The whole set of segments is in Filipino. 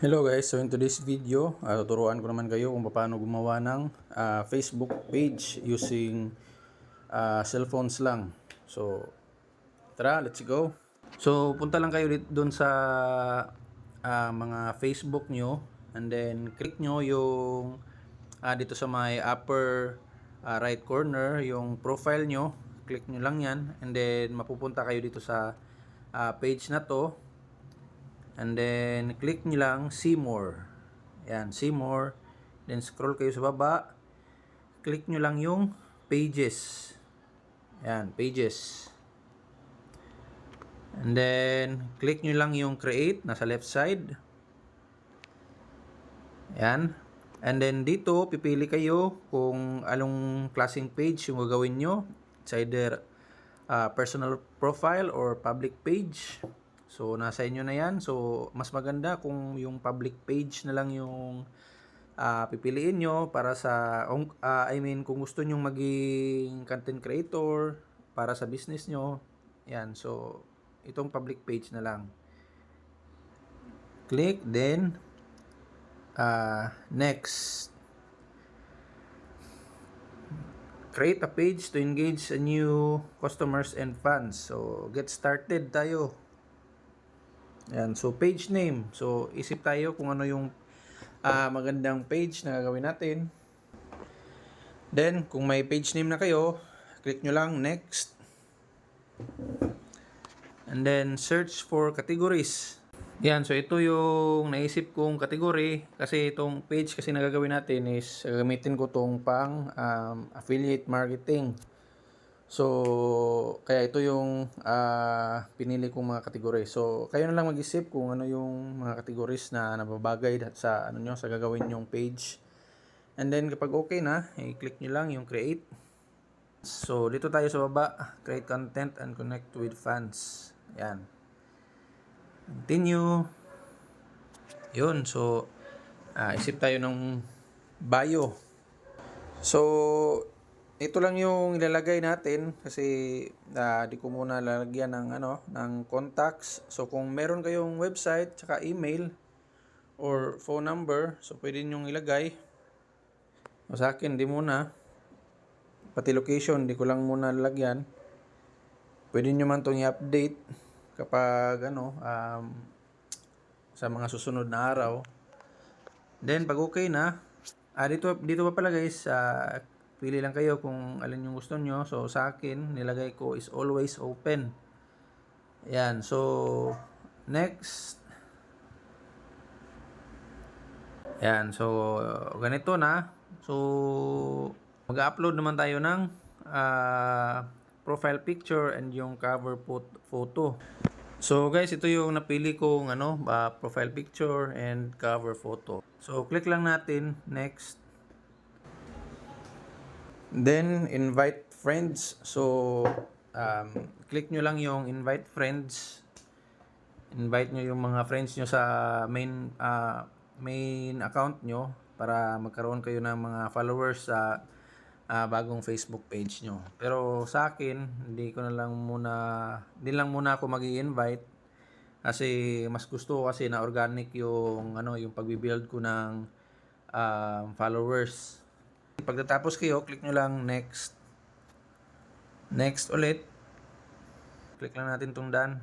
Hello guys, so in today's video, tuturuan ko naman kayo kung paano gumawa ng Facebook page using cellphones lang. So, tara, let's go. So, punta lang kayo doon sa mga Facebook nyo and then click nyo yung dito sa may upper right corner, yung profile nyo. Click nyo lang yan and then mapupunta kayo dito sa page na to. And then, click nyo lang see more. Ayan, see more. Then, scroll kayo sa baba. Click nyo lang yung pages. Ayan, pages. And then, click nyo lang yung create. Nasa left side. Ayan. And then, dito, pipili kayo kung anong klaseng page yung gagawin nyo. It's either personal profile or public page. So, nasa inyo na yan. So, mas maganda kung yung public page na lang yung pipiliin nyo para sa, kung gusto nyo maging content creator para sa business nyo. Yan. So, itong public page na lang. Click, then, next. Create a page to engage a new customers and fans. So, get started tayo. Yan, so page name. So isip tayo kung ano yung magandang page na gagawin natin. Then kung may page name na kayo, click nyo lang next. And then search for categories. Yan, so ito yung naisip kong category kasi itong page kasi na gagawin natin is gamitin ko tong pang affiliate marketing. So, kaya ito yung pinili kong mga kategory. So, kayo na lang mag-isip kung ano yung mga categories na nababagay sa sa gagawin yung page. And then kapag okay na, i-click nyo lang yung create. So, dito tayo sa baba, create content and connect with fans. Yan. Continue. Yun, so isip tayo ng bio. So, ito lang yung ilalagay natin kasi di ko muna lalagyan ng contacts. So kung meron kayong website tsaka email or phone number, so pwede niyo ilagay. O sa akin di muna. Pati location di ko lang muna lalagyan. Pwede niyo man tong i-update kapag sa mga susunod na araw. Then pag okay na, dito pa pala guys, pili lang kayo kung alin yung gusto nyo. So, sa akin, nilagay ko is always open. Ayan. So, next. Ayan. So, ganito na. So, mag-upload naman tayo ng profile picture and yung cover photo. So, guys, ito yung napili kong profile picture and cover photo. So, click lang natin. Next. Then, invite friends. So, click nyo lang yung invite friends. Invite nyo yung mga friends nyo sa main account nyo para magkaroon kayo ng mga followers sa bagong Facebook page nyo. Pero sa akin, hindi lang muna ako magi-invite kasi mas gusto ko kasi na organic yung yung pagbi-build ko ng followers. Pagkatapos kayo, click nyo lang next. Next ulit. Click lang natin itong done.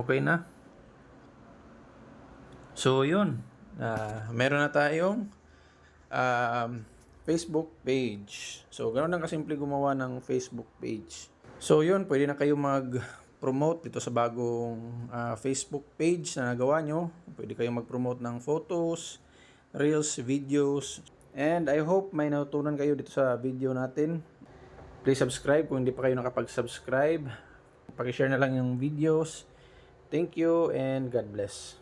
Okay na. So, yun. Meron na tayong Facebook page. So, ganoon lang kasimple gumawa ng Facebook page. So, yun. Pwede na kayo mag-promote dito sa bagong Facebook page na nagawa nyo. Pwede kayong mag-promote ng photos, reels, videos. And I hope may natutunan kayo dito sa video natin. Please subscribe kung hindi pa kayo nakapag-subscribe. Paki-share na lang yung videos. Thank you and God bless.